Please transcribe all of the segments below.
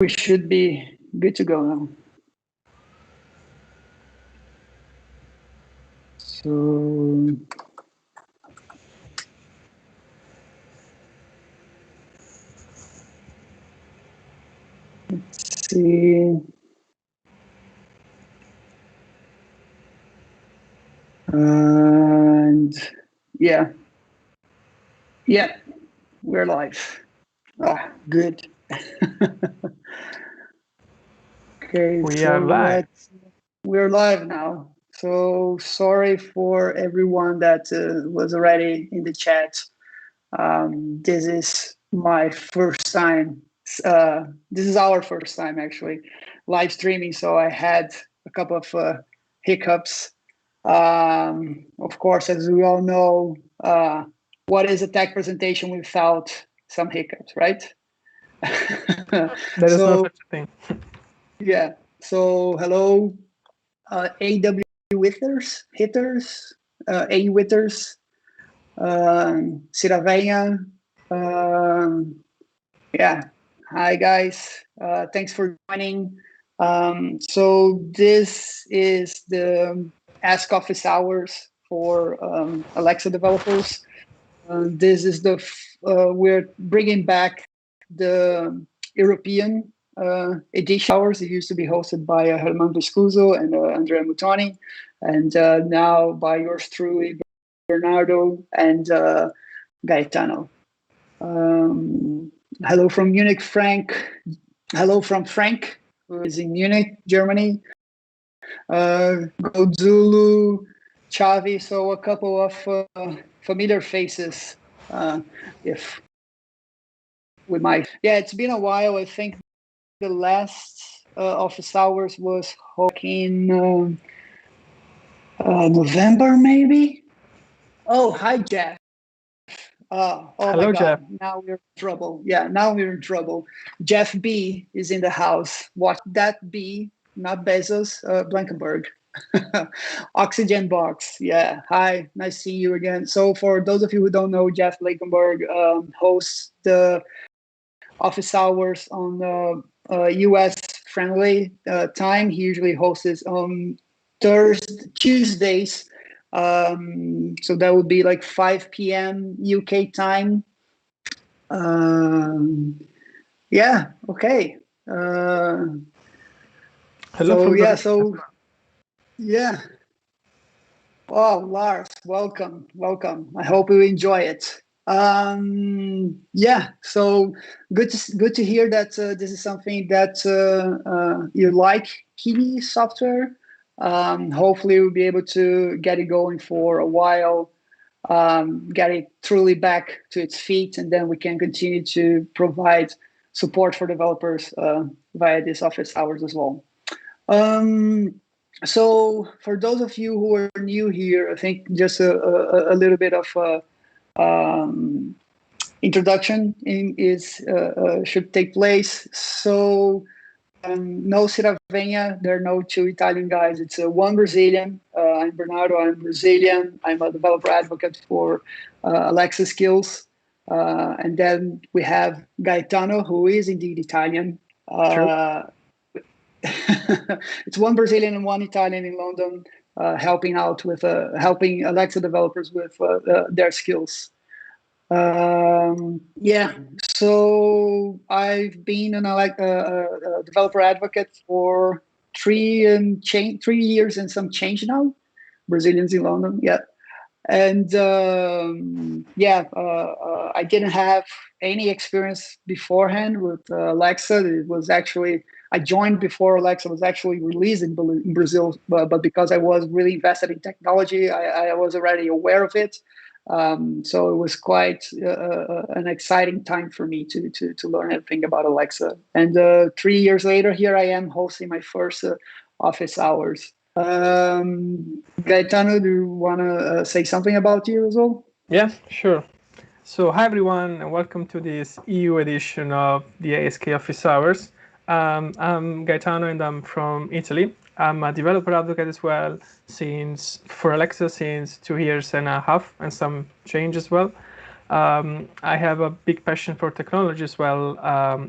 We should be good to go now. So let's see. And yeah, we're live. Ah, good. Okay, We are live. We're live now. So sorry for everyone that was already in the chat. This is my first time. This is our first time actually live streaming. So I had a couple of hiccups. Of course, as we all know, what is a tech presentation without some hiccups, right? There is no such a thing. Yeah. So hello, AW hitters, A witters, Siravenha. Yeah. Hi guys. Thanks for joining. So this is the Ask Office Hours for Alexa developers. This is we're bringing back the European edition hours. It used to be hosted by Herman Viscuso and Andrea Mutoni, and now by yours truly, Bernardo and Gaetano. Hello from Munich, Frank. Hello from Frank, who is in Munich, Germany. Go Zulu, Chavi. So a couple of familiar faces. If we might, yeah, it's been a while. I think the last office hours was in November, maybe. Oh, hi, Jeff. Oh Hello, my God! Jeff. Now we're in trouble. Yeah, now we're in trouble. Jeff B is in the house. Watch that B, not Bezos, Blankenberg. Oxygen box. Yeah. Hi. Nice seeing you again. So for those of you who don't know, Jeff Blankenberg hosts the office hours on US friendly time. He usually hosts on Tuesdays. So that would be like 5 p.m. UK time. Yeah. Okay. Hello So from yeah. Berlin. So yeah. Oh, Lars, welcome. I hope you enjoy it. Yeah, so good to hear that this is something that you like, Key software. Hopefully, we'll be able to get it going for a while, get it truly back to its feet, and then we can continue to provide support for developers via this office hours as well. So for those of you who are new here, I think just a little bit of introduction should take place. So no Siravenha, there are no two Italian guys. It's one Brazilian. I'm Bernardo, I'm Brazilian. I'm a developer advocate for Alexa skills. And then we have Gaetano, who is indeed Italian. It's one Brazilian and one Italian in London, helping Alexa developers with their skills. Yeah, so I've been a developer advocate for 3 years and some change now. Brazilians in London, yeah. And I didn't have any experience beforehand with Alexa. It was actually, I joined before Alexa was actually released in Brazil, but because I was really invested in technology, I was already aware of it. So it was quite an exciting time for me to learn everything about Alexa. And 3 years later, here I am hosting my first office hours. Gaetano, do you want to say something about you as well? Yeah, sure. So hi everyone and welcome to this EU edition of the ASK Office Hours. I'm Gaetano and I'm from Italy. I'm a developer advocate as well for Alexa since 2 years and a half and some change as well. I have a big passion for technology as well,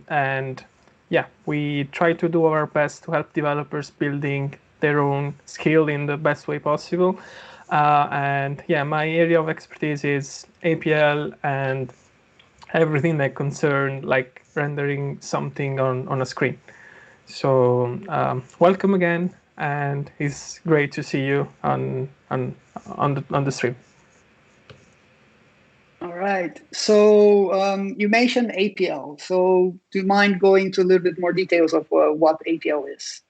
and yeah, we try to do our best to help developers building their own skill in the best way possible. And yeah, my area of expertise is APL and everything that concern like rendering something on a screen. So welcome again, and it's great to see you on the stream. All right. So you mentioned APL. So do you mind going into a little bit more details of what APL is?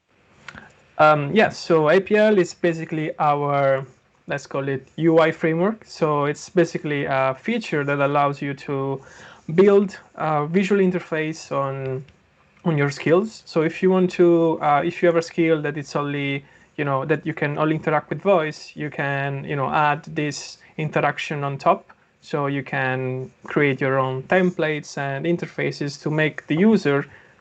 Yes, so APL is basically our, let's call it UI framework. So it's basically a feature that allows you to build a visual interface on your skills. So if you want to, if you have a skill that it's only, that you can only interact with voice, you can, add this interaction on top. So you can create your own templates and interfaces to make the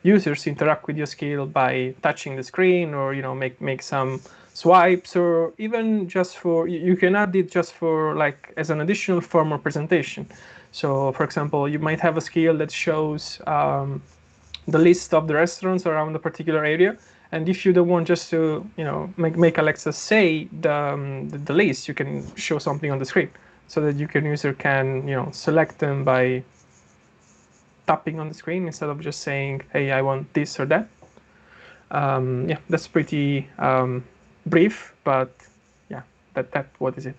users interact with your skill by touching the screen, or make some swipes, or even just for, you can add it just for like as an additional form of presentation. So for example, you might have a skill that shows the list of the restaurants around a particular area, and if you don't want just to make Alexa say the list, you can show something on the screen so that user can select them by tapping on the screen instead of just saying, hey, I want this or that. Yeah, that's pretty brief, but yeah, that what is it.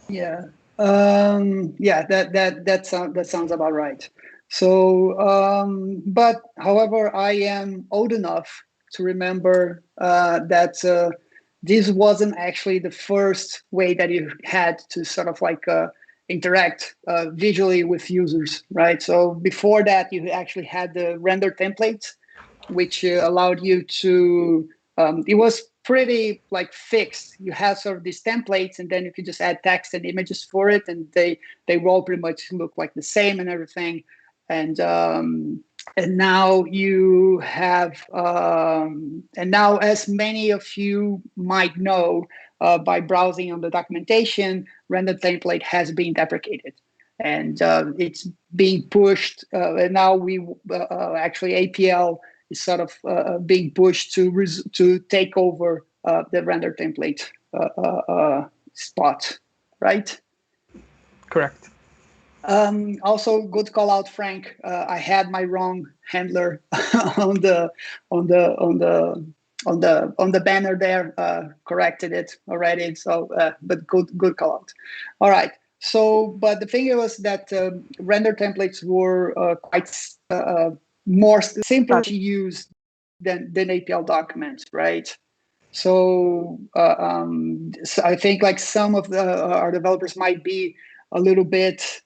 Yeah. Yeah, that sounds about right. So, but however, I am old enough to remember that this wasn't actually the first way that you had to sort of like interact visually with users, right? So before that, you actually had the render templates, which allowed you to it was pretty like fixed. You have sort of these templates, and then if you just add text and images for it, and they all pretty much look like the same and everything. And now you have and now, as many of you might know by browsing on the documentation, render template has been deprecated, and it's being pushed. And now we actually APL is sort of being pushed to take over the render template spot, right? Correct. Also, good call out, Frank. I had my wrong handler on the on the on the on the banner there. Corrected it already. So, but good call out. All right. So, but the thing was that render templates were quite more simpler to use than APL documents, right? So I think like some of our developers might be a little bit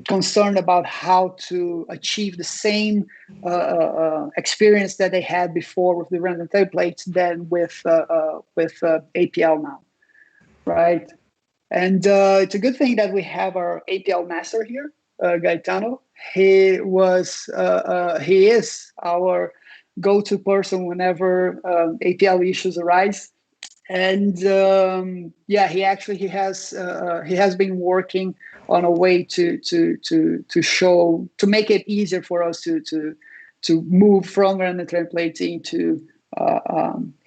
concerned about how to achieve the same experience that they had before with the random templates than with APL now, right? And it's a good thing that we have our APL master here, Gaetano. He is our go-to person whenever APL issues arise. And yeah, he has been working on a way to make it easier for us to move from random templates into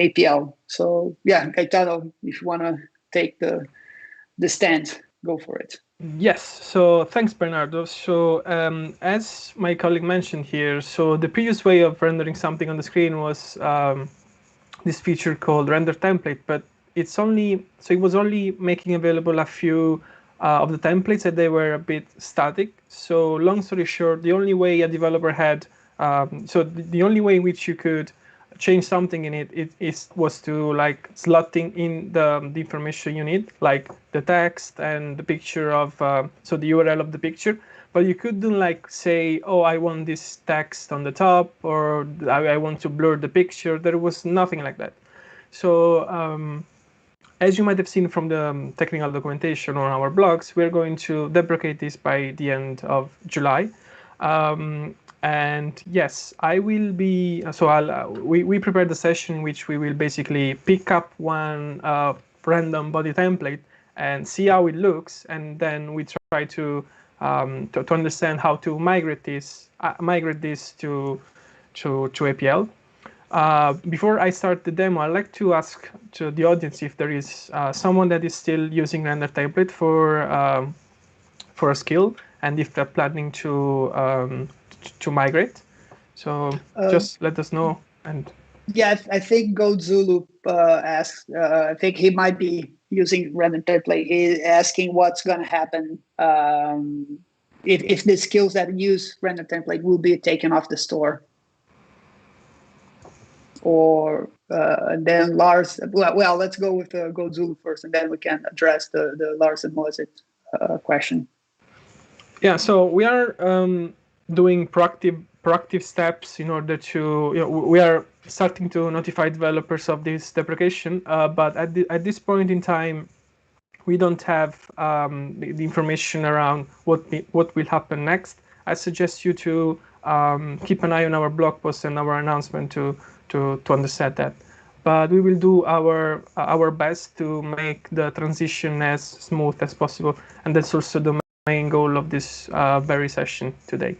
APL. So yeah, Gaetano, if you want to take the stand, go for it. Yes, so thanks, Bernardo. So as my colleague mentioned here, so the previous way of rendering something on the screen was this feature called render template, but it was only making available a few of the templates, that they were a bit static. So long story short, the only way a developer had, the only way in which you could change something in it was to like slotting in the information you need, like the text and the picture of so the URL of the picture. But you couldn't like say, oh, I want this text on the top, or I want to blur the picture. There was nothing like that. So as you might have seen from the technical documentation on our blogs, we're going to deprecate this by the end of July. And yes, I will be, so we prepared a session in which we will basically pick up one random body template and see how it looks, and then we try to understand how to migrate this to to APL. Before I start the demo, I'd like to ask to the audience if there is someone that is still using render template for a skill, and if they're planning to migrate. So just let us know. And yeah, I think Godzulu asked. I think he might be using random template. He's asking what's going to happen if the skills that use random template will be taken off the store. Or then Lars. Well, let's go with Godzulu first, and then we can address the Lars and Moses question. Yeah, so we are doing proactive steps in order to, we are starting to notify developers of this deprecation, but at this point in time, we don't have the information around what will happen next. I suggest you to keep an eye on our blog post and our announcement to understand that. But we will do our best to make the transition as smooth as possible, and that's also the main goal of this very session today.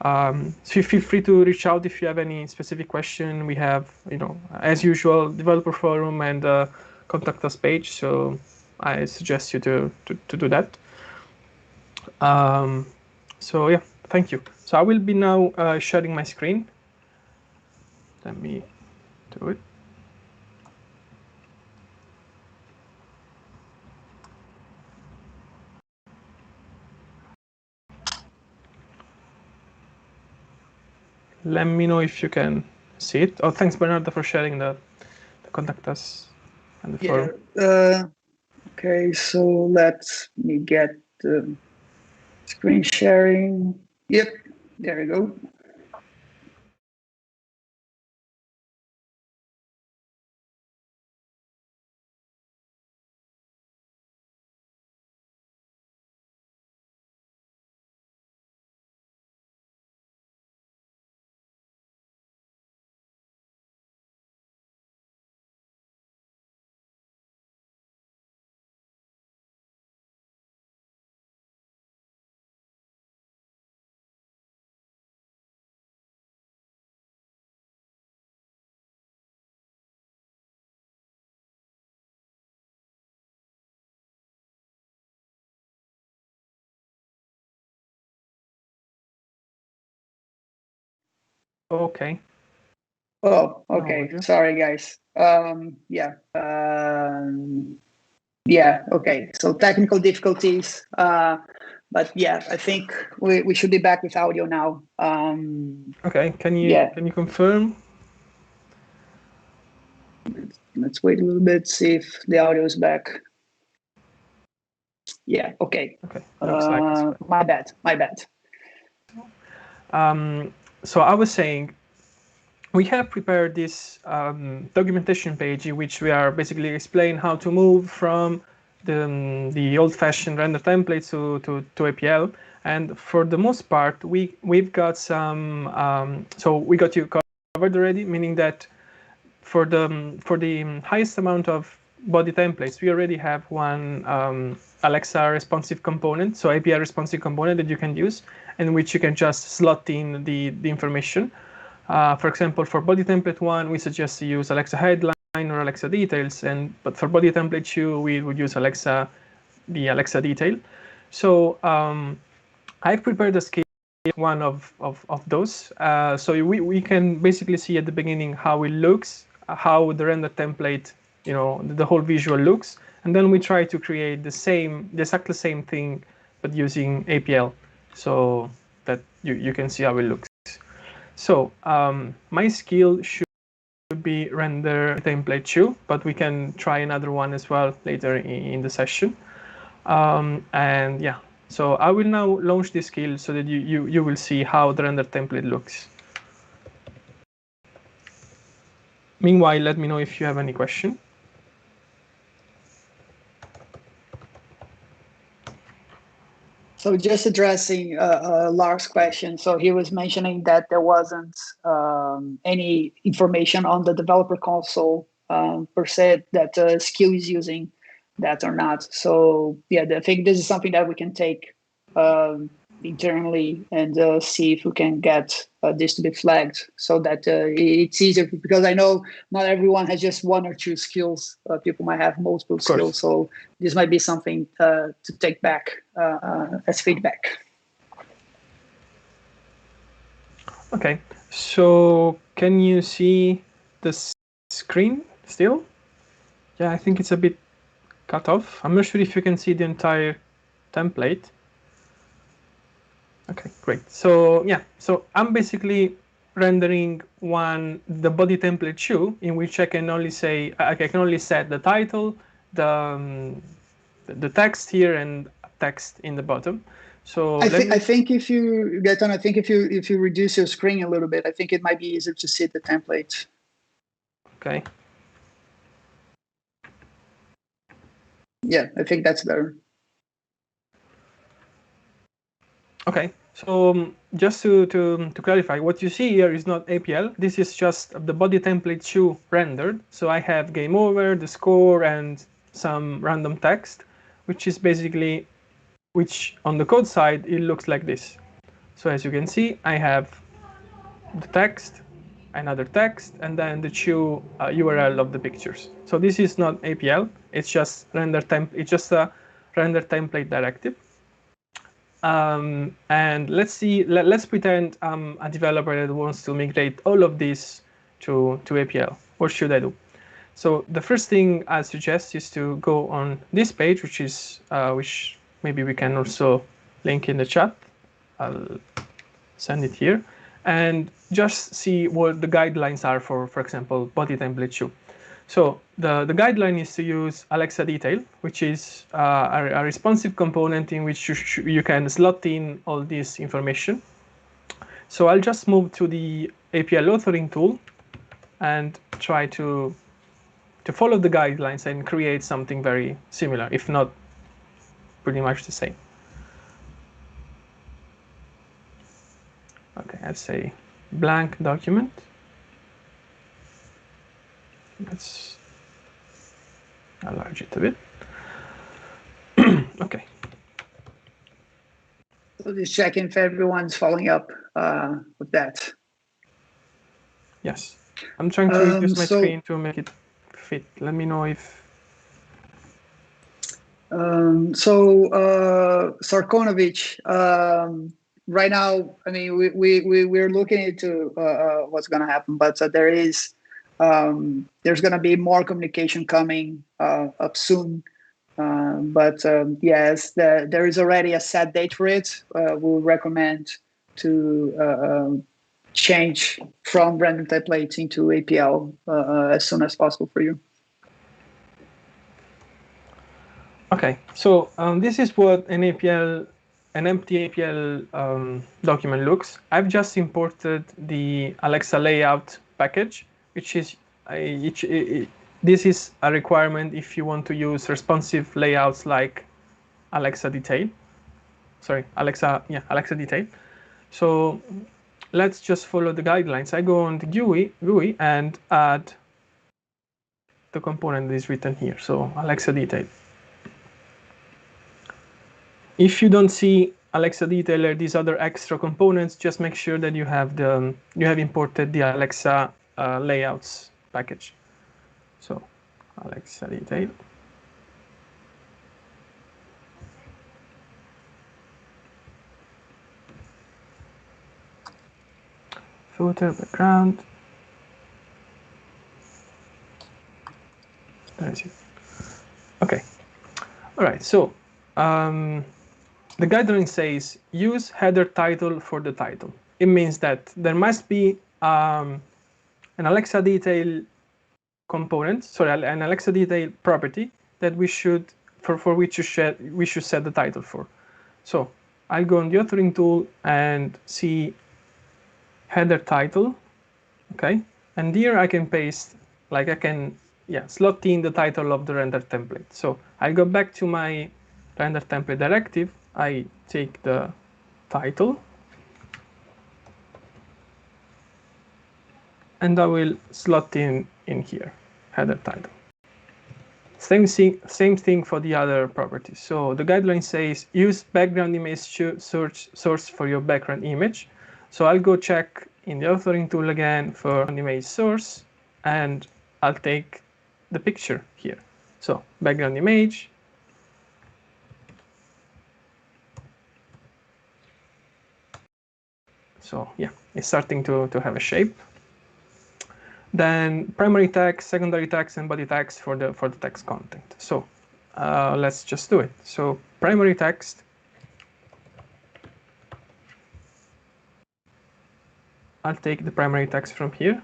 So feel free to reach out if you have any specific question. We have, as usual, developer forum and contact us page. So I suggest you to do that. So yeah, thank you. So I will be now sharing my screen. Let me do it. Let me know if you can see it. Oh, thanks, Bernardo, for sharing the contact us and the forum. Okay, so let me get the screen sharing. Yep, there we go. Okay. Oh, okay. Sorry, guys. Yeah. Okay. So technical difficulties. But yeah, I think we should be back with audio now. Okay. Can you confirm? Let's wait a little bit, see if the audio is back. Yeah. Okay. Okay. Looks like it's back. My bad. So I was saying, we have prepared this documentation page in which we are basically explaining how to move from the old-fashioned render templates to APL. And for the most part, we've got some. So we got you covered already, meaning that for the highest amount of body templates, we already have one Alexa responsive component, so API responsive component that you can use, in which you can just slot in the information. For example, for body template 1, we suggest to use Alexa headline or Alexa details, but for body template 2, we would use the Alexa detail. So I've prepared a scale one of those. So we can basically see at the beginning how it looks, how the render template, the whole visual looks, and then we try to create the exactly same thing, but using APL, so that you can see how it looks. So my skill should be render template 2, but we can try another one as well later in the session. And yeah, so I will now launch this skill so that you will see how the render template looks. Meanwhile, let me know if you have any question. So just addressing Lars' question. So he was mentioning that there wasn't any information on the developer console per se that skill is using that or not. So yeah, I think this is something that we can take internally and see if we can get this to be flagged so that it's easier, because I know not everyone has just one or two skills. People might have multiple skills, so this might be something to take back as feedback. Okay, so can you see the screen still? Yeah, I think it's a bit cut off. I'm not sure if you can see the entire template. Okay, great. So yeah, so I'm basically rendering the body template shoe, in which I can only set the title, the text here, and text in the bottom. So I think if you Gaetano, I think if you reduce your screen a little bit, I think it might be easier to see the template. Okay. Yeah, I think that's better. Okay, so just to clarify, what you see here is not APL. This is just the body template shoe rendered. So I have game over, the score, and some random text, which is basically, which on the code side, it looks like this. So as you can see, I have the text, another text, and then the shoe URL of the pictures. So this is not APL. It's just It's just a render template directive. And let's pretend I'm a developer that wants to migrate all of this to APL. What should I do? So the first thing I suggest is to go on this page, which maybe we can also link in the chat. I'll send it here, and just see what the guidelines are for example, body template shoe. So the guideline is to use Alexa detail, which is a responsive component in which you can slot in all this information. So I'll just move to the APL authoring tool and try to follow the guidelines and create something very similar, if not pretty much the same. Okay, I'll say blank document. Let's enlarge it a bit. Okay. So just checking if everyone's following up with that. Yes, I'm trying to reduce my screen to make it fit. Let me know if. Sarkonovich, right now, I mean, we're looking into what's going to happen, but there's going to be more communication coming up soon. Yes, there is already a set date for it. We'll recommend to change from random templates into APL as soon as possible for you. Okay, so this is what an empty APL document looks. I've just imported the Alexa layout package, which is this is a requirement if you want to use responsive layouts like Alexa detail. Alexa detail. So let's just follow the guidelines. I go on the GUI and add the component that is written here. So Alexa detail. If you don't see Alexa detail or these other extra components, just make sure that you have imported the Alexa layouts package. So Alexa detail. Footer, background. There is it. Okay. All right. So the guideline says use header title for the title. It means that there must be an Alexa detail component, an Alexa detail property that we should for which we should set the title for. So I'll go on the authoring tool and see header title. Okay, and here I can paste, like I can slot in the title of the render template. So I go back to my render template directive. I take the title and I will slot in here header title. Same thing for the other properties. So the guideline says use background image source for your background image. So I'll go check in the authoring tool again for image source, and I'll take the picture here. So background image. So yeah, it's starting to have a shape. Then primary text, secondary text, and body text for the text content. So let's just do it. So primary text. I'll take the primary text from here.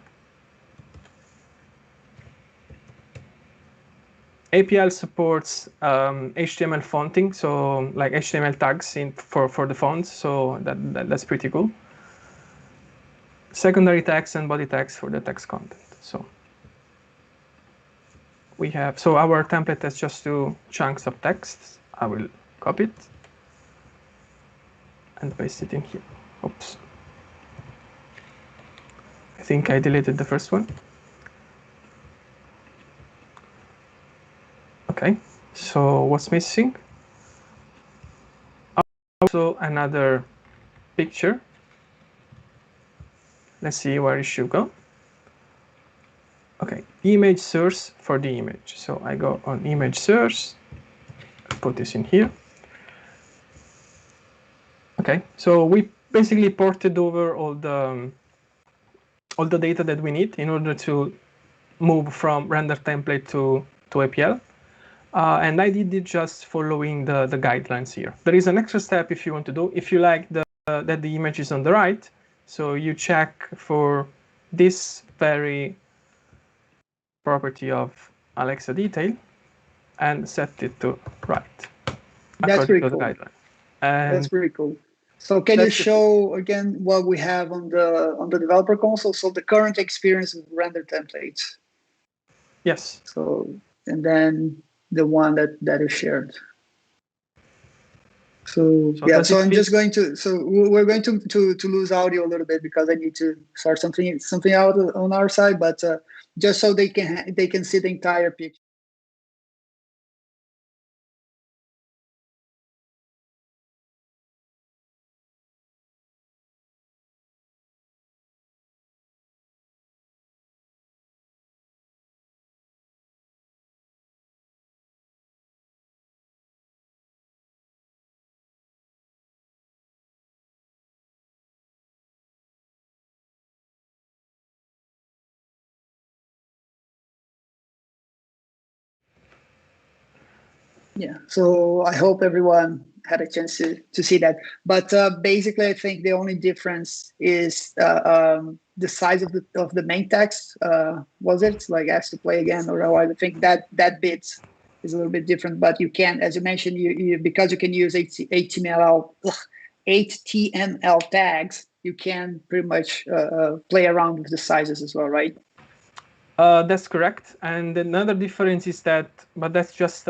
APL supports HTML fonting, so like HTML tags for the fonts. So that's pretty cool. Secondary text and body text for the text content. So we have, so our template has just 2 chunks of text. I will copy it and paste it in here. Oops. I think I deleted the first one. Okay, so what's missing? Also another picture. Let's see where it should go. Okay, image source for the image. So I go on image source, put this in here. Okay, so we basically ported over all the data that we need in order to move from render template to APL. And I did it just following the guidelines here. There is an extra step if you want to do, if you like that the image is on the right. So you check for this very property of Alexa detail and set it to right. That's pretty cool. And that's pretty cool. So can you show again what we have on the developer console? So the current experience with render templates. Yes. So and then the one that is shared. So yeah, so I'm just going to, so we're going to lose audio a little bit because I need to sort something out on our side, but just so they can see the entire picture. Yeah, so I hope everyone had a chance to see that. But basically, I think the only difference is the size of the main text. Was it like asked to play again, or I think that bit is a little bit different. But you can, as you mentioned, because you can use HTML tags, you can pretty much play around with the sizes as well, right? That's correct. And another difference is that, but that's just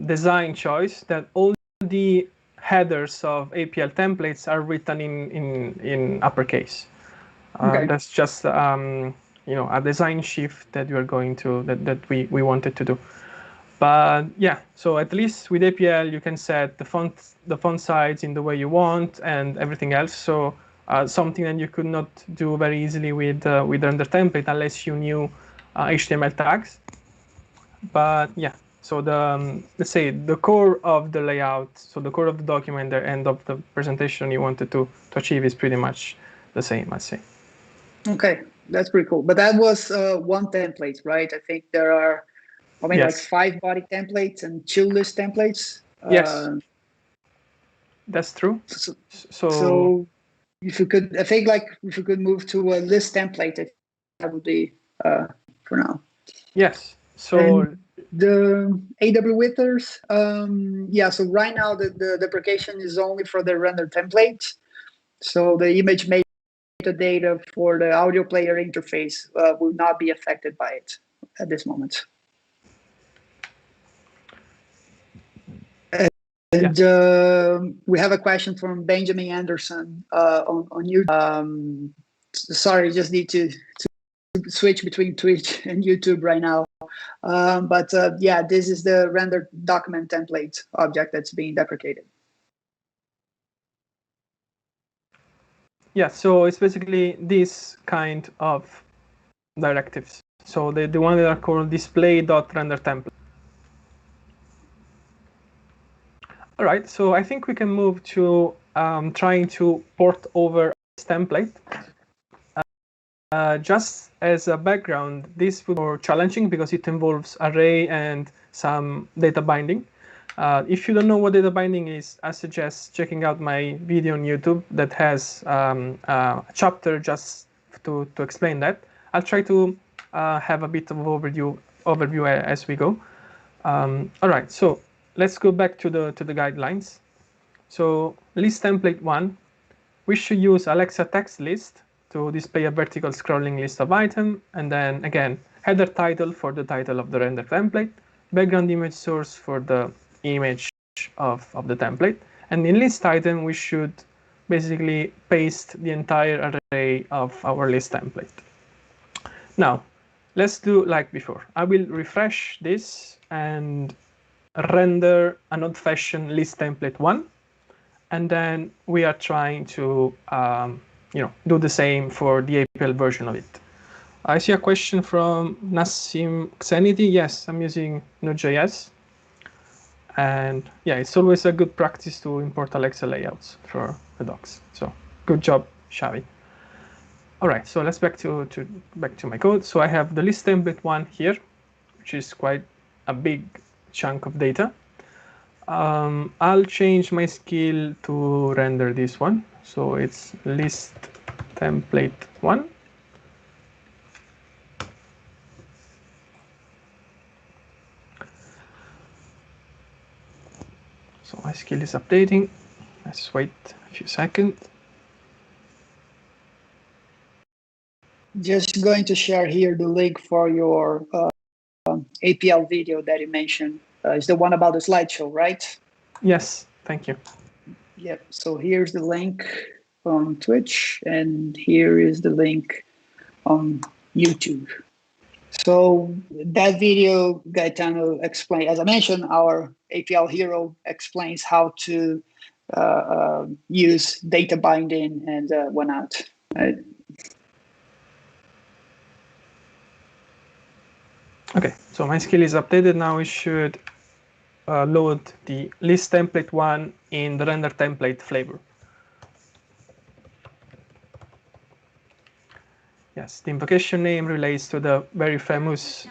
design choice, that all the headers of APL templates are written in uppercase. Okay. That's just a design shift that we're going to that we wanted to do. But yeah, so at least with APL you can set the font size in the way you want and everything else. So something that you could not do very easily with render template unless you knew HTML tags. But yeah, so the let's say the core of the layout, so the core of the document, the end of the presentation you wanted to achieve is pretty much the same, I'd say. Okay, that's pretty cool. But that was one template, right? I think there are, yes, like 5 body templates and 2 list templates. Yes, that's true. So if you could, I think like if you could move to a list template, I think that would be for now. Yes. So and the AW withers, yeah. So right now the deprecation is only for the render template. So the image metadata for the audio player interface will not be affected by it at this moment. And we have a question from Benjamin Anderson on YouTube. Sorry, just need to switch between Twitch and YouTube right now. But yeah, this is the render document template object that's being deprecated. Yeah, so it's basically this kind of directives. So the one that are called display.renderTemplate. All right, so I think we can move to trying to port over this template. Just as a background, this would be more challenging because it involves array and some data binding. If you don't know what data binding is, I suggest checking out my video on YouTube that has a chapter just to explain that. I'll try to have a bit of overview as we go. All right, so let's go back to the guidelines. So list template 1, we should use Alexa text list to display a vertical scrolling list of items, and then again, header title for the title of the render template, background image source for the image of the template, and in list item, we should basically paste the entire array of our list template. Now, let's do like before. I will refresh this and render an old-fashioned list template 1, and then we are trying to do the same for the APL version of it. I see a question from Nassim Xenity. Yes, I'm using Node.js. And yeah, it's always a good practice to import Alexa layouts for the docs. So good job, Xavi. All right, so let's back to my code. So I have the list template 1 here, which is quite a big chunk of data. I'll change my skill to render this one. So it's list template 1. So my skill is updating. Let's wait a few seconds. Just going to share here the link for your APL video that you mentioned. It's the one about the slideshow, right? Yes, thank you. Yep. So here's the link on Twitch, and here is the link on YouTube. So that video, Gaetano explained, as I mentioned, our APL hero explains how to use data binding and whatnot. Right? Okay, so my skill is updated. Now we should load the list template 1 in the render template flavor. Yes, the invocation name relates to the very famous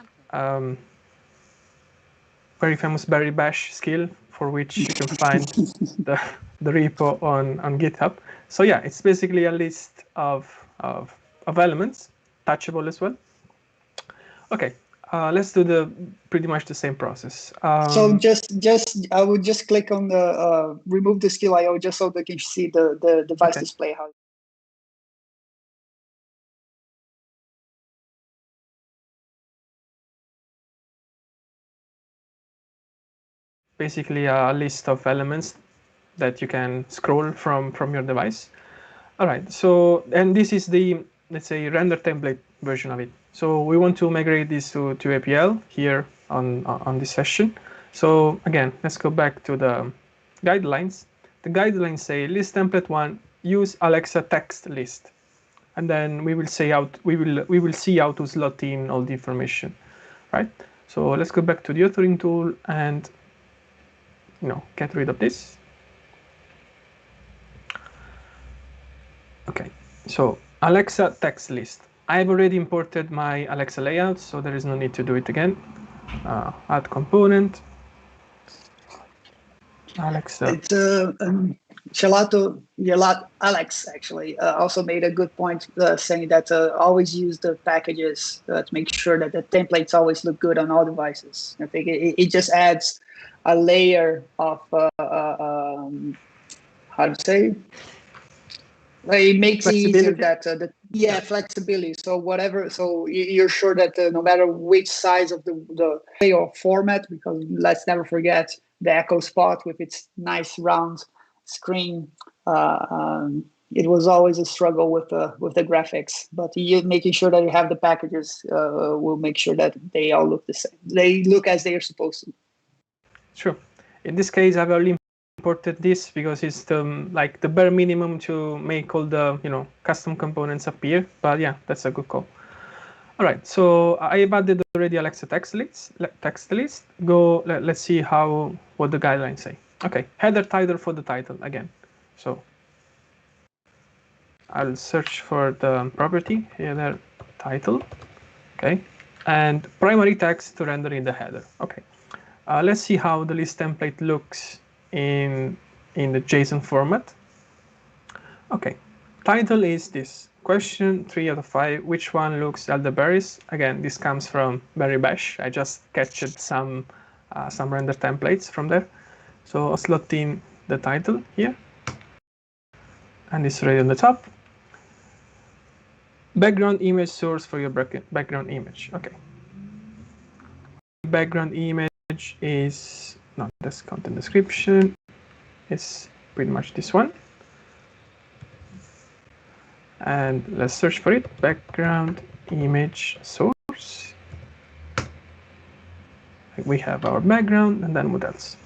Berry Bash skill, for which you can find the repo on GitHub. So yeah, it's basically a list of elements, touchable as well. Okay, let's do pretty much the same process. So I would just click on the remove the skill IO just so they can see the device display. How basically a list of elements that you can scroll from your device. All right, so, and this is the, let's say, render template version of it. So we want to migrate this to APL here on this session. So again, let's go back to the guidelines. The guidelines say list template 1, use Alexa text list. And then we will see how to slot in all the information, right? So let's go back to the authoring tool and get rid of this. Okay, so Alexa text list. I've already imported my Alexa layout, so there is no need to do it again. Add component. Alexa. It's Alex actually also made a good point saying that always use the packages to make sure that the templates always look good on all devices. I think it just adds a layer of how to say. It makes it easier that flexibility. So whatever, so you're sure that no matter which size of the or format, because let's never forget the Echo Spot with its nice round screen it was always a struggle with the graphics. But making sure that you have the packages will make sure that they all look the same. They look as they are supposed to. Sure. In this case, I've only imported this because it's like the bare minimum to make all the custom components appear. But yeah, that's a good call. All right, so I've added already Alexa text list. Let's see what the guidelines say. Okay, header title for the title again. So I'll search for the property header title. Okay, and primary text to render in the header. Okay, let's see how the list template looks in the JSON format. Okay, title is this. Question 3 out of 5. Which one looks elderberries? Again, this comes from Berry Bash. I just captured some render templates from there. So I'll slot in the title here, and it's right on the top. Background image source for your background image. Okay. Background image is not this content description. It's pretty much this one. And let's search for it. Background image source. We have our background, and then what else?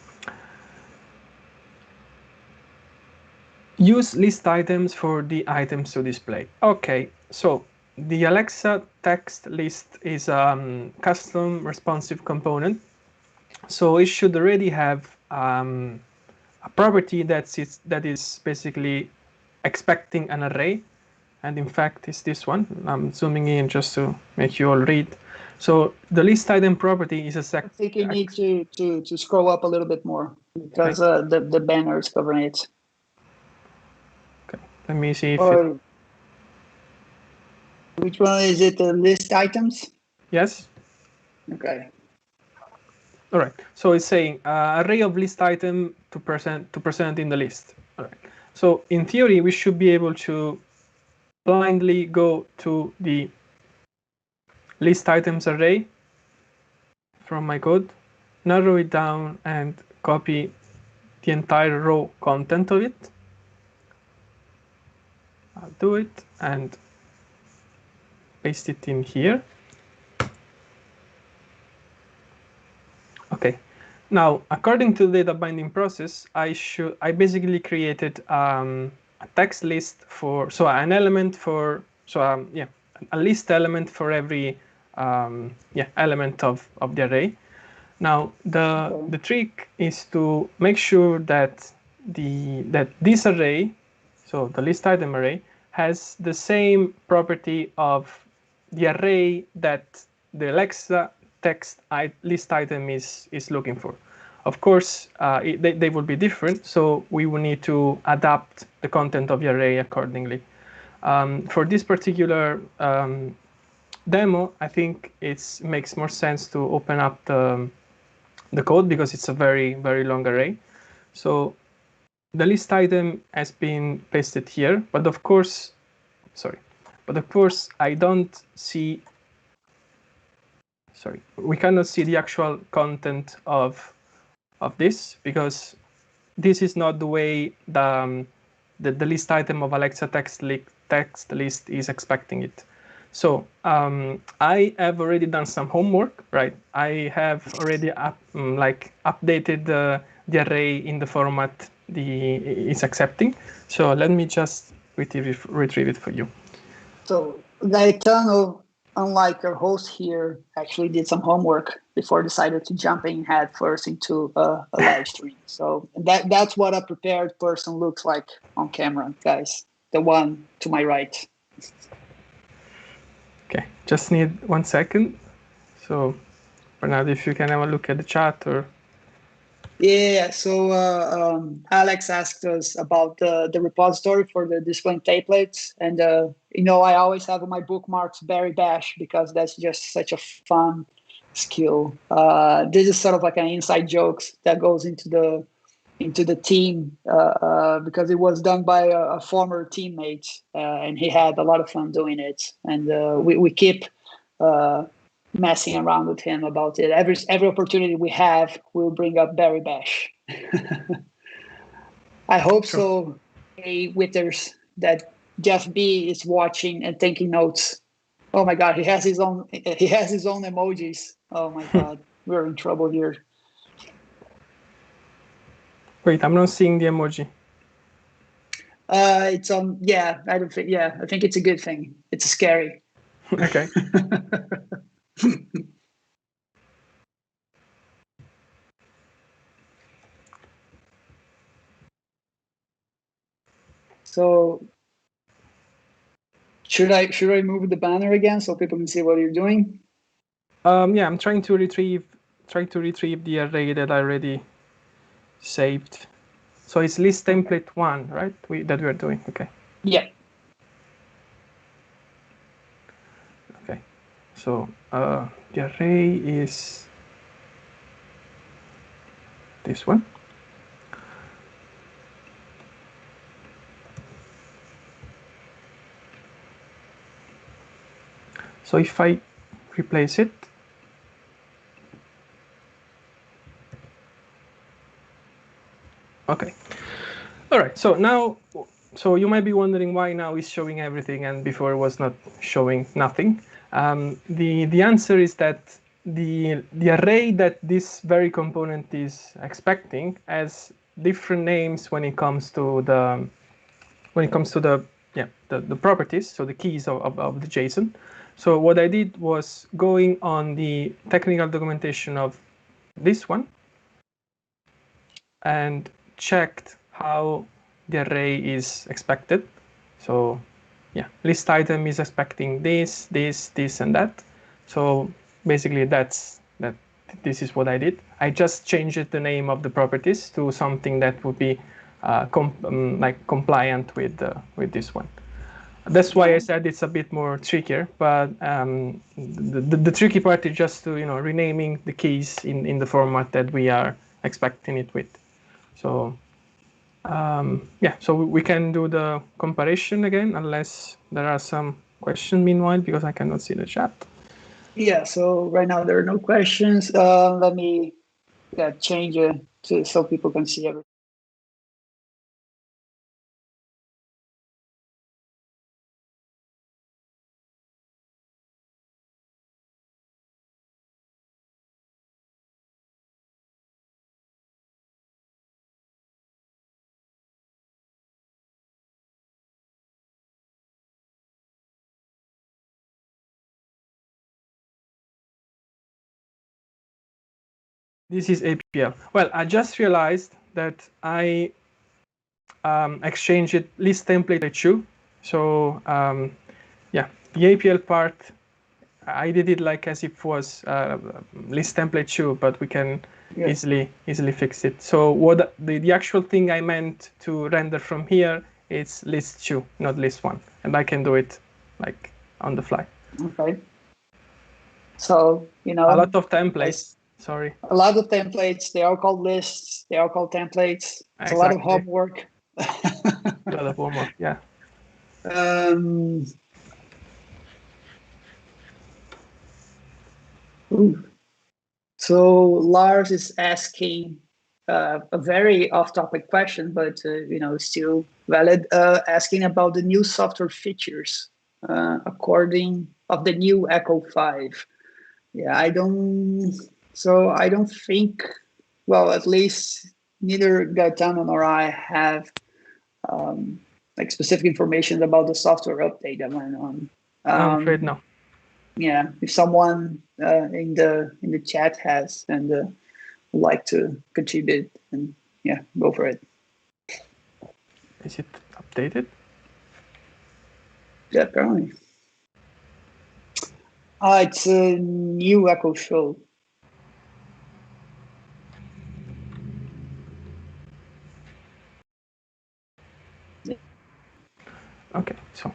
Use list items for the items to display. Okay, so the Alexa text list is a custom responsive component. So it should already have a property that is basically expecting an array. And in fact, it's this one. I'm zooming in just to make you all read. So the list item property is a I think you need to scroll up a little bit more because the banner is covering it. Okay, let me see if which one is it? The list items? Yes. Okay. All right. So it's saying array of list item to present in the list. All right. So in theory, we should be able to blindly go to the list items array from my code, narrow it down, and copy the entire row content of it. I'll do it and paste it in here. Okay. Now, according to the data binding process, I basically created a text list for an element for a list element for every element of the array. Now the trick is to make sure that this array, so the list item array, has the same property of the array that the Alexa text list item is looking for. Of course, they will be different, so we will need to adapt the content of the array accordingly. For this particular demo, I think it makes more sense to open up the code because it's a very, very long array. So the list item has been pasted here, but of course, I don't see, we cannot see the actual content of this because this is not the way the list item of Alexa text list is expecting it. So I have already done some homework, right? I have already updated the array in the format it's accepting. So let me just retrieve it for you. So Gaetano, unlike your host here, actually did some homework before decided to jump in head first into a live stream. So that's what a prepared person looks like on camera, guys. The one to my right. Okay, just need 1 second. So, Bernardo, if you can have a look at the chat or... Yeah, so Alex asked us about the repository for the displaying templates. And, I always have on my bookmarks Berry Bash because that's just such a fun skill. This is sort of like an inside jokes that goes into the team because it was done by a former teammate and he had a lot of fun doing it. And we keep messing around with him about it. Every opportunity we have, we'll bring up Berry Bash. I hope so. Hey, Witters, that Jeff B is watching and taking notes. Oh my God, he has his own emojis. Oh my God, we're in trouble here. Wait, I'm not seeing the emoji. It's on. Yeah, I don't think. Yeah, I think it's a good thing. It's scary. Okay. So should I move the banner again so people can see what you're doing? Yeah, I'm trying to retrieve the array that I already saved. So it's list template 1, right? That we're doing. Okay. Yeah. Okay. So the array is this one. So if I replace it, okay. All right. So now, so you might be wondering why now it's showing everything and before it was not showing nothing. The answer is that the array that this very component is expecting has different names when it comes to the the properties, so the keys of the JSON. So what I did was going on the technical documentation of this one and checked how the array is expected. So yeah, list item is expecting this, and that. So basically this is what I did. I just changed the name of the properties to something that would be like compliant with this one. That's why I said it's a bit more trickier, but the tricky part is just to renaming the keys in the format that we are expecting it with. So yeah, so we can do the comparison again, unless there are some questions meanwhile, because I cannot see the chat. Yeah, so right now there are no questions. Let me change it so people can see everything. This is APL. Well, I just realized that I exchanged it list template to. So yeah, the APL part, I did it like as if it was list template 2, but we can easily fix it. So what the actual thing I meant to render from here is list 2, not list 1, and I can do it like on the fly. Okay. So a lot of templates. Sorry. A lot of templates. They are called lists. They are called templates. It's a lot of homework. A lot of homework. Yeah. So Lars is asking a very off-topic question, but still valid. Asking about the new software features according of the new Echo 5. Yeah, I don't think. Well, at least neither Gaetano nor I have like specific information about the software update that went on. I'm afraid no. Yeah, if someone in the chat has and would like to contribute, and yeah, go for it. Is it updated? Yeah, apparently. It's a new Echo Show. Okay, so.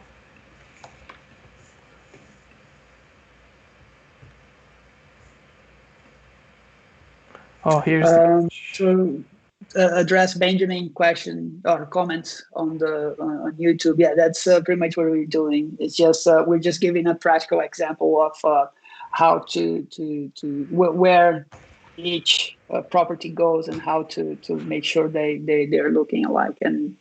Oh, here's so address Benjamin question or comments on the on YouTube. Yeah, that's pretty much what we're doing. It's just we're just giving a practical example of how to where each property goes and how to make sure they're looking alike, and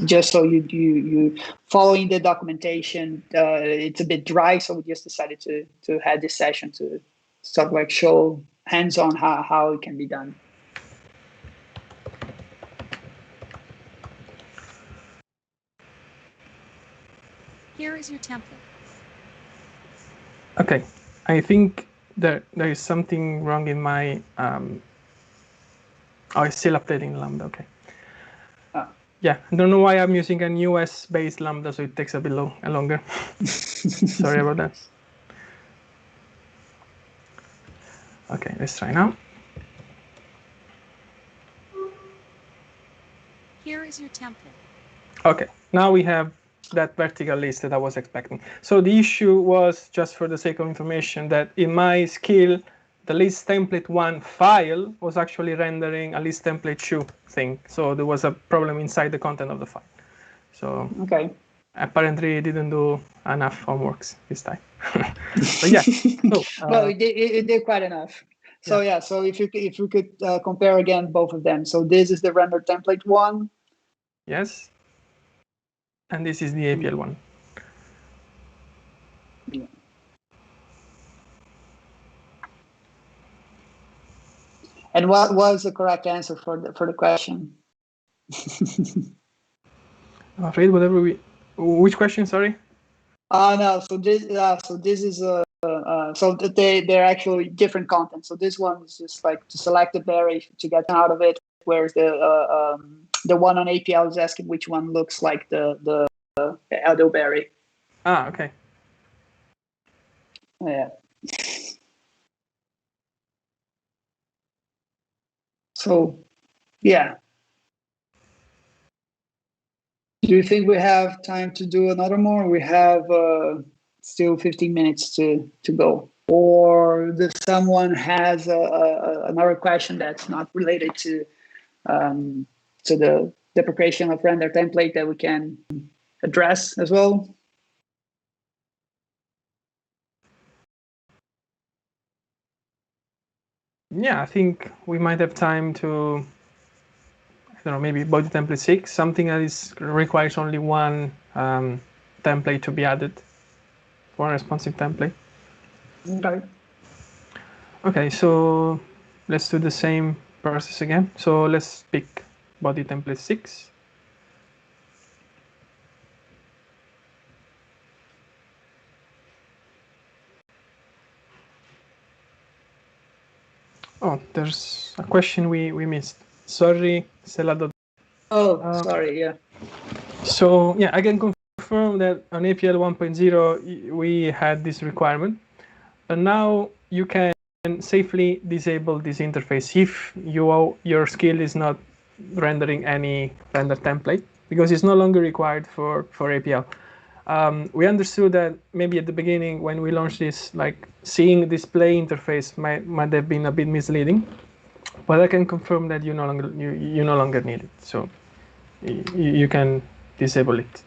just so you following the documentation. It's a bit dry, so we just decided to have this session to sort of like show hands-on how it can be done. Here is your template. Okay, I think there is something wrong in my. Oh, it's still updating Lambda. Okay. Yeah, I don't know why I'm using an US-based Lambda, so it takes a bit longer. Sorry about that. Okay, let's try now. Here is your template. Okay, now we have that vertical list that I was expecting. So the issue was, just for the sake of information, that in my skill, the list template 1 file was actually rendering a list template 2 thing. So there was a problem inside the content of the file. So okay. Apparently it didn't do enough homeworks this time. But yeah. So, well, it did quite enough. So yeah. So if you could compare again both of them. So this is the render template 1. Yes. And this is the APL one. Yeah. And what was the correct answer for the question? I'm afraid whatever we. Which question? Sorry. No. So this is so they're actually different content. So this one is just like to select the berry to get out of it, whereas the one on APL is asking which one looks like the elderberry. Ah, okay. Yeah. So, yeah. Do you think we have time to do another more? We have still 15 minutes to go. Or does someone has another question that's not related to the preparation of render template that we can address as well? Yeah, I think we might have time to, I don't know, maybe body template 6, something that requires only one template to be added for a responsive template. Okay. Okay, so let's do the same process again. So let's pick body template 6. Oh, there's a question we missed. Sorry, Celado. Oh, sorry, yeah. So yeah, I can confirm that on APL 1.0 we had this requirement, but now you can safely disable this interface if your skill is not rendering any render template, because it's no longer required for APL. We understood that maybe at the beginning when we launched this, like seeing display interface might have been a bit misleading, but I can confirm that you no longer need it. So you can disable it.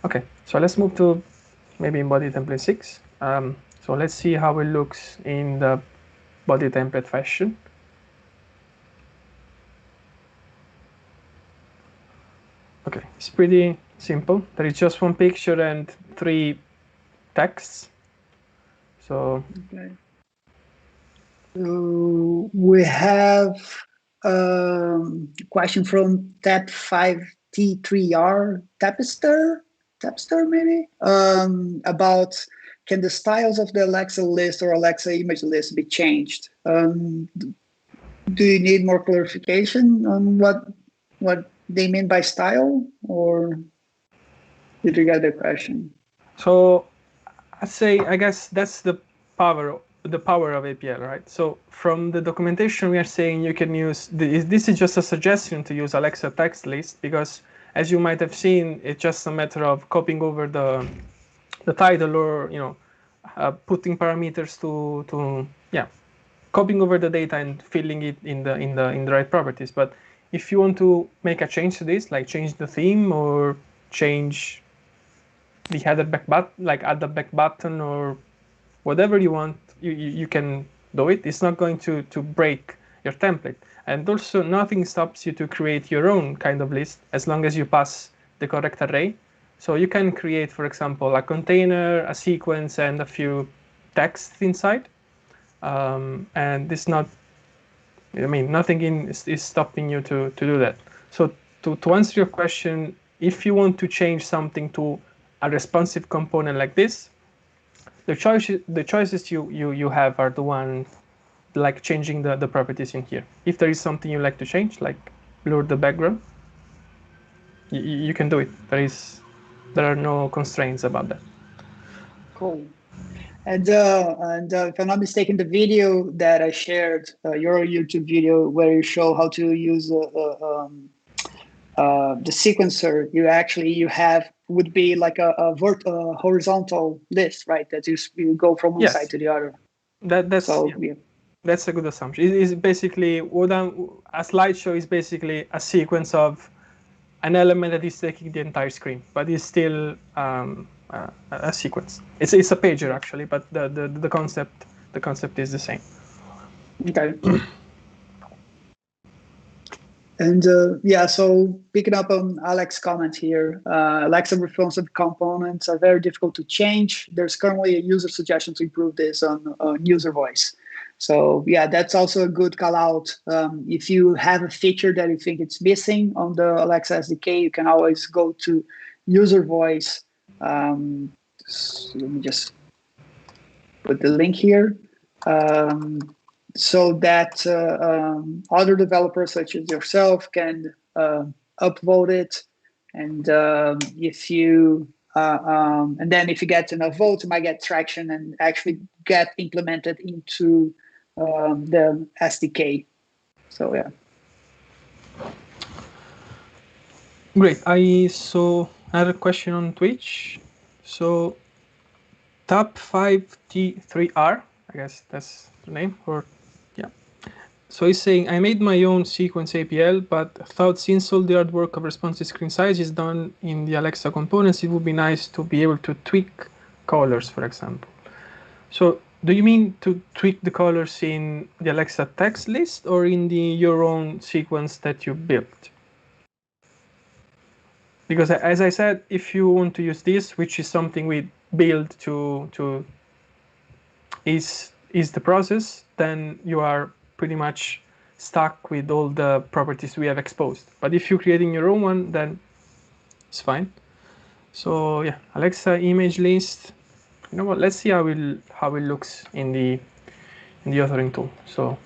Okay, so let's move to maybe in body template 6. So let's see how it looks in the body template fashion. Okay, it's pretty simple. There is just one picture and 3 texts. So okay. We have a question from Tab5T3R Tapster maybe, about can the styles of the Alexa list or Alexa image list be changed? Do you need more clarification on what they mean by style, or did you get the question? So I guess that's the power of APL, right? So from the documentation we are saying you can use this is just a suggestion to use Alexa text list, because as you might have seen, it's just a matter of copying over the title, or putting parameters to copying over the data and filling it in the right properties. But if you want to make a change to this, like change the theme or change the header back button, like add the back button or whatever you want, you can do it. It's not going to break your template. And also nothing stops you to create your own kind of list as long as you pass the correct array. So you can create, for example, a container, a sequence, and a few texts inside. And it's not, I mean, nothing is stopping you to do that. So to answer your question, if you want to change something to a responsive component like this, the choices you have are the one like changing the properties in here. If there is something you like to change, like blur the background, you can do it. There are no constraints about that. Cool. And if I'm not mistaken, the video that I shared, your YouTube video where you show how to use the sequencer, you have would be like a horizontal list, right? That you go from one side Yes, to the other. that's So yeah, that's a good assumption. It is basically a slideshow is basically a sequence of an element that is taking the entire screen, but it's still a sequence. It's a pager actually, but the concept is the same. okay. And so picking up on Alex's comment here, Alexa responsive components are very difficult to change. There's currently a user suggestion to improve this on user voice. So yeah, that's also a good call out. If you have a feature that you think it's missing on the Alexa SDK, you can always go to user voice. So let me just put the link here. So that other developers such as yourself can upvote it, and and then if you get enough votes, you might get traction and actually get implemented into the SDK. So yeah. Great. I had a question on Twitch. So Top5T3R, I guess that's the name, or yeah. So he's saying, I made my own sequence APL, but thought since all the artwork of responsive screen size is done in the Alexa components, it would be nice to be able to tweak colors, for example. So do you mean to tweak the colors in the Alexa text list or in your own sequence that you built? Because as I said, if you want to use this, which is something we build to is the process, then you are pretty much stuck with all the properties we have exposed. But if you're creating your own one, then it's fine. So yeah, Alexa image list. You know what? Let's see how it looks in the authoring tool. So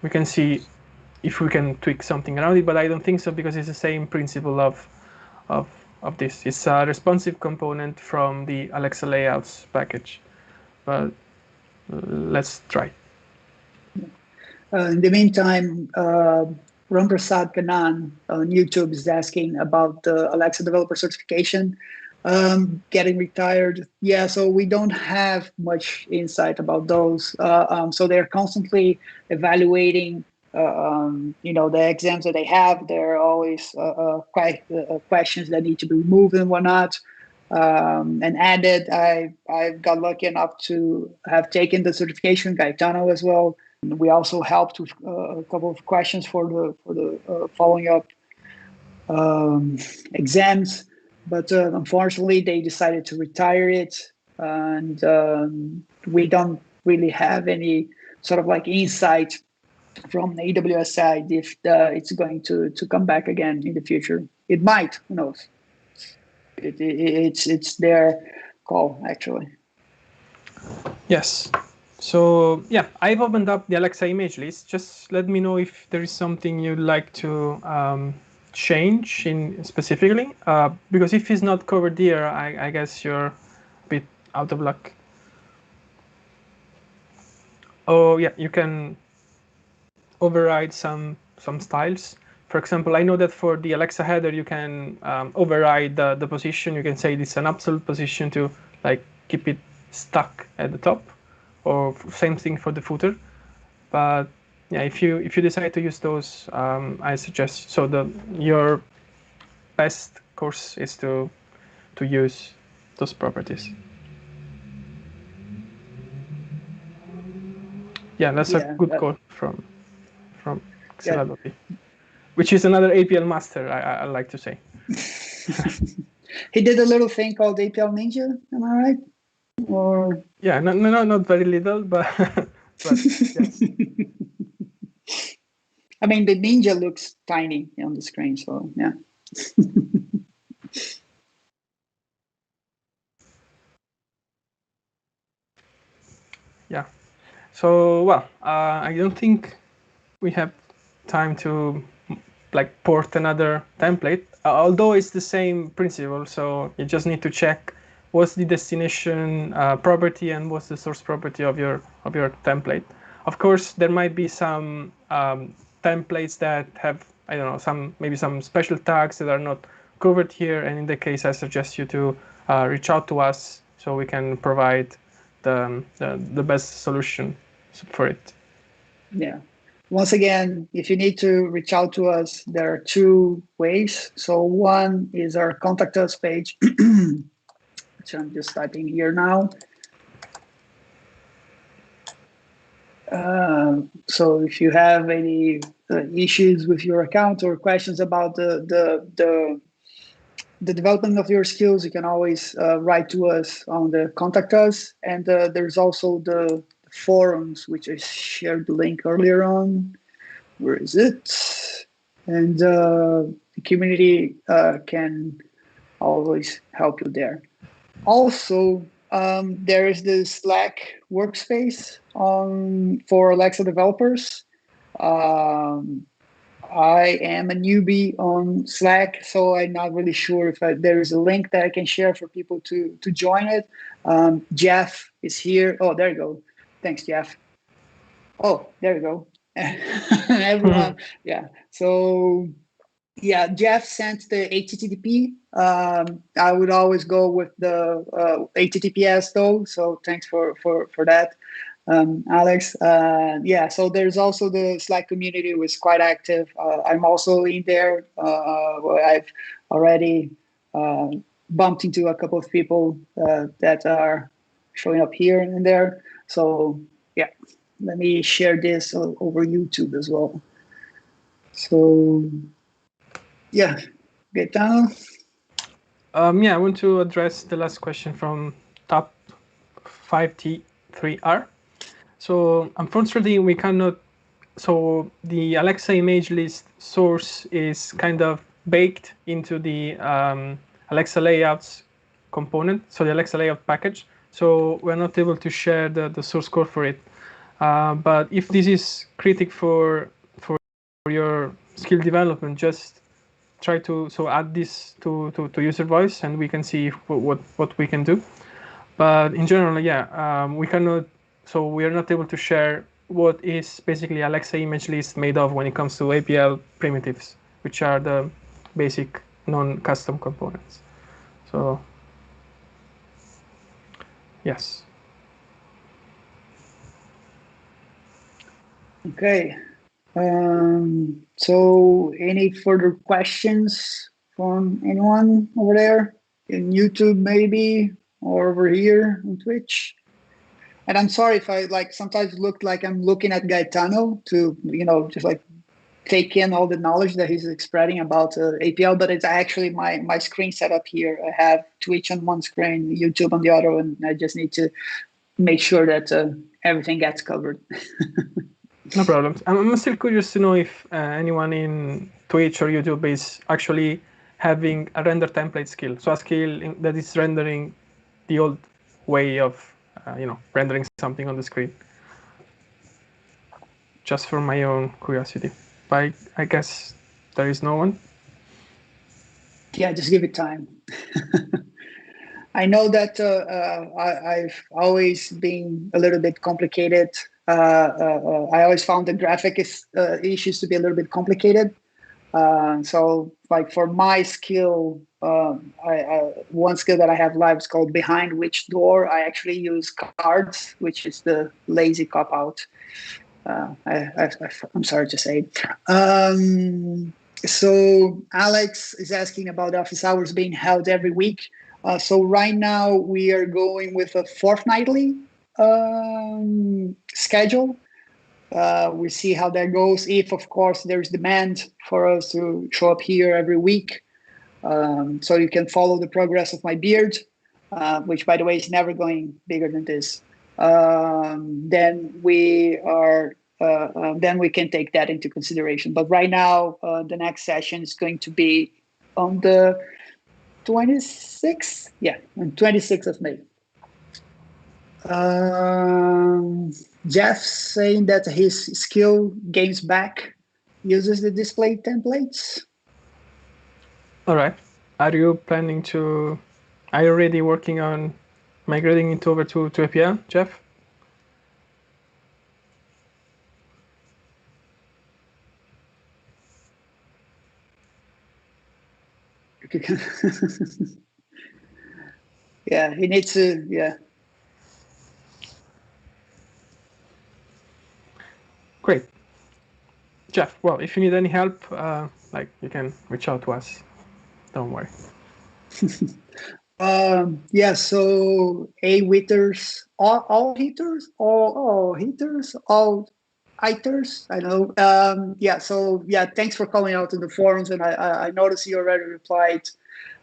we can see if we can tweak something around it, but I don't think so because it's the same principle of this. It's a responsive component from the Alexa layouts package. But let's try. In the meantime, Ramprasad Kanan on YouTube is asking about the Alexa developer certification getting retired. Yeah, so we don't have much insight about those. So they're constantly evaluating, the exams that they have. There are always questions that need to be removed and whatnot. And added, I got lucky enough to have taken the certification, Gaetano as well. We also helped with a couple of questions for the following up exams, but unfortunately they decided to retire it, and we don't really have any sort of like insight from the AWS side if it's going to come back again in the future. It might, who knows? It's their call actually. Yes. So yeah, I've opened up the Alexa image list. Just let me know if there is something you'd like to change in specifically. Because if it's not covered here, I guess you're a bit out of luck. Oh yeah, you can override some styles. For example, I know that for the Alexa header, you can override the position. You can say it's an absolute position to like keep it stuck at the top, or same thing for the footer. But yeah, if you decide to use those, I suggest your best course is to use those properties. Yeah, that's a good call from from Xela.p, which is another APL master, I like to say. He did a little thing called APL Ninja, am I right? Or yeah, not very little, but but yes. I mean, the Ninja looks tiny on the screen, so yeah. Yeah. So well, I don't think we have time to like port another template, although it's the same principle. So you just need to check what's the destination property and what's the source property of your template. Of course, there might be some templates that have, I don't know, maybe some special tags that are not covered here, and in the case, I suggest you to reach out to us so we can provide the best solution for it. Yeah. Once again, if you need to reach out to us, there are two ways. So one is our contact us page, which I'm just typing here now. So if you have any issues with your account or questions about the development of your skills, you can always write to us on the contact us. And there's also the forums, which I shared the link earlier on. Where is it? And the community can always help you there. Also, there is the Slack workspace for Alexa developers. I am a newbie on Slack, so I'm not really sure if there is a link that I can share for people to join it. Jeff is here. Oh, there you go. Thanks, Jeff. Oh, there you go. Everyone, yeah. So, yeah, Jeff sent the HTTP. I would always go with the HTTPS though. So thanks for that. Alex. Yeah, so there's also the Slack community, which is quite active. I'm also in there. I've already bumped into a couple of people that are showing up here and there. So yeah, let me share this over YouTube as well. So yeah, Gaetano. Yeah, I want to address the last question from top 5T3R. So unfortunately, we cannot. So the Alexa image list source is kind of baked into the Alexa layouts component, so the Alexa layout package. So we're not able to share the source code for it. But if this is critical for your skill development, just try to add this to user voice, and we can see what we can do. But in general, yeah, we cannot. So we are not able to share what is basically Alexa image list made of when it comes to APL primitives, which are the basic non-custom components. So yes. Okay. So any further questions from anyone over there in YouTube maybe, or over here on Twitch? And I'm sorry if I sometimes look like I'm looking at Gaetano to, just like take in all the knowledge that he's spreading about APL, but it's actually my screen setup here. I have Twitch on one screen, YouTube on the other, and I just need to make sure that everything gets covered. No problem. I'm still curious to know if anyone in Twitch or YouTube is actually having a render template skill. So a skill that is rendering the old way of, rendering something on the screen. Just for my own curiosity. But I guess there is no one. Yeah, just give it time. I know that I've always been a little bit complicated. I always found the graphic issues to be a little bit complicated. So, like for my skill, one skill that I have live is called behind which door. I actually use cards, which is the lazy cop out. I'm sorry to say. So Alex is asking about office hours being held every week. So right now we are going with a fortnightly schedule. We see how that goes. If, of course, there's demand for us to show up here every week, so you can follow the progress of my beard, which, by the way, is never going bigger than this. Then we can take that into consideration. But right now, the next session is going to be on the 26th. Yeah, on 26th of May. Jeff saying that his skill gains back uses the display templates. All right. Are you already working on migrating it over to APL, Jeff? Yeah, he needs to, yeah. Great. Jeff, well, if you need any help, you can reach out to us. Don't worry. Yeah, so hitters, all hitters, all hitters, all hiters, I know. Yeah, so yeah, thanks for calling out in the forums, and I noticed you already replied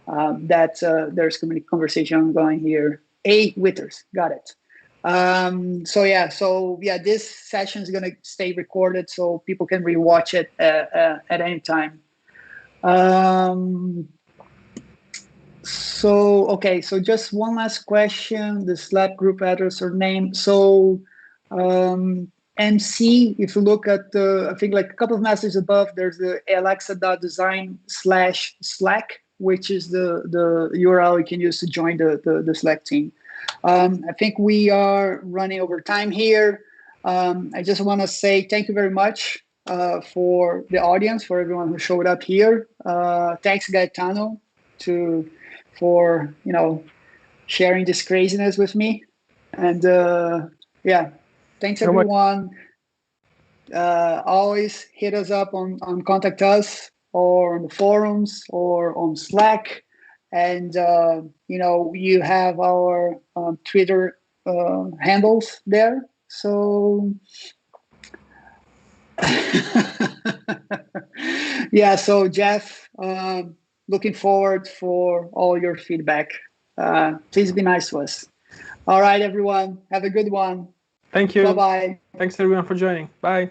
that there's conversation ongoing here. Hitters, got it. So yeah, this session is gonna stay recorded so people can rewatch it at any time. So, okay, so just one last question, the Slack group address or name. So, MC, if you look at I think like a couple of messages above, there's the alexa.design/Slack, which is the URL you can use to join the Slack team. I think we are running over time here. I just want to say thank you very much for the audience, for everyone who showed up here. Thanks, Gaetano, for sharing this craziness with me, and yeah, thanks everyone. Always hit us up on contact us or on the forums or on Slack, and you have our Twitter handles there. So yeah, so Jeff, looking forward for all your feedback. Please be nice to us. All right, everyone. Have a good one. Thank you. Bye-bye. Thanks everyone for joining. Bye.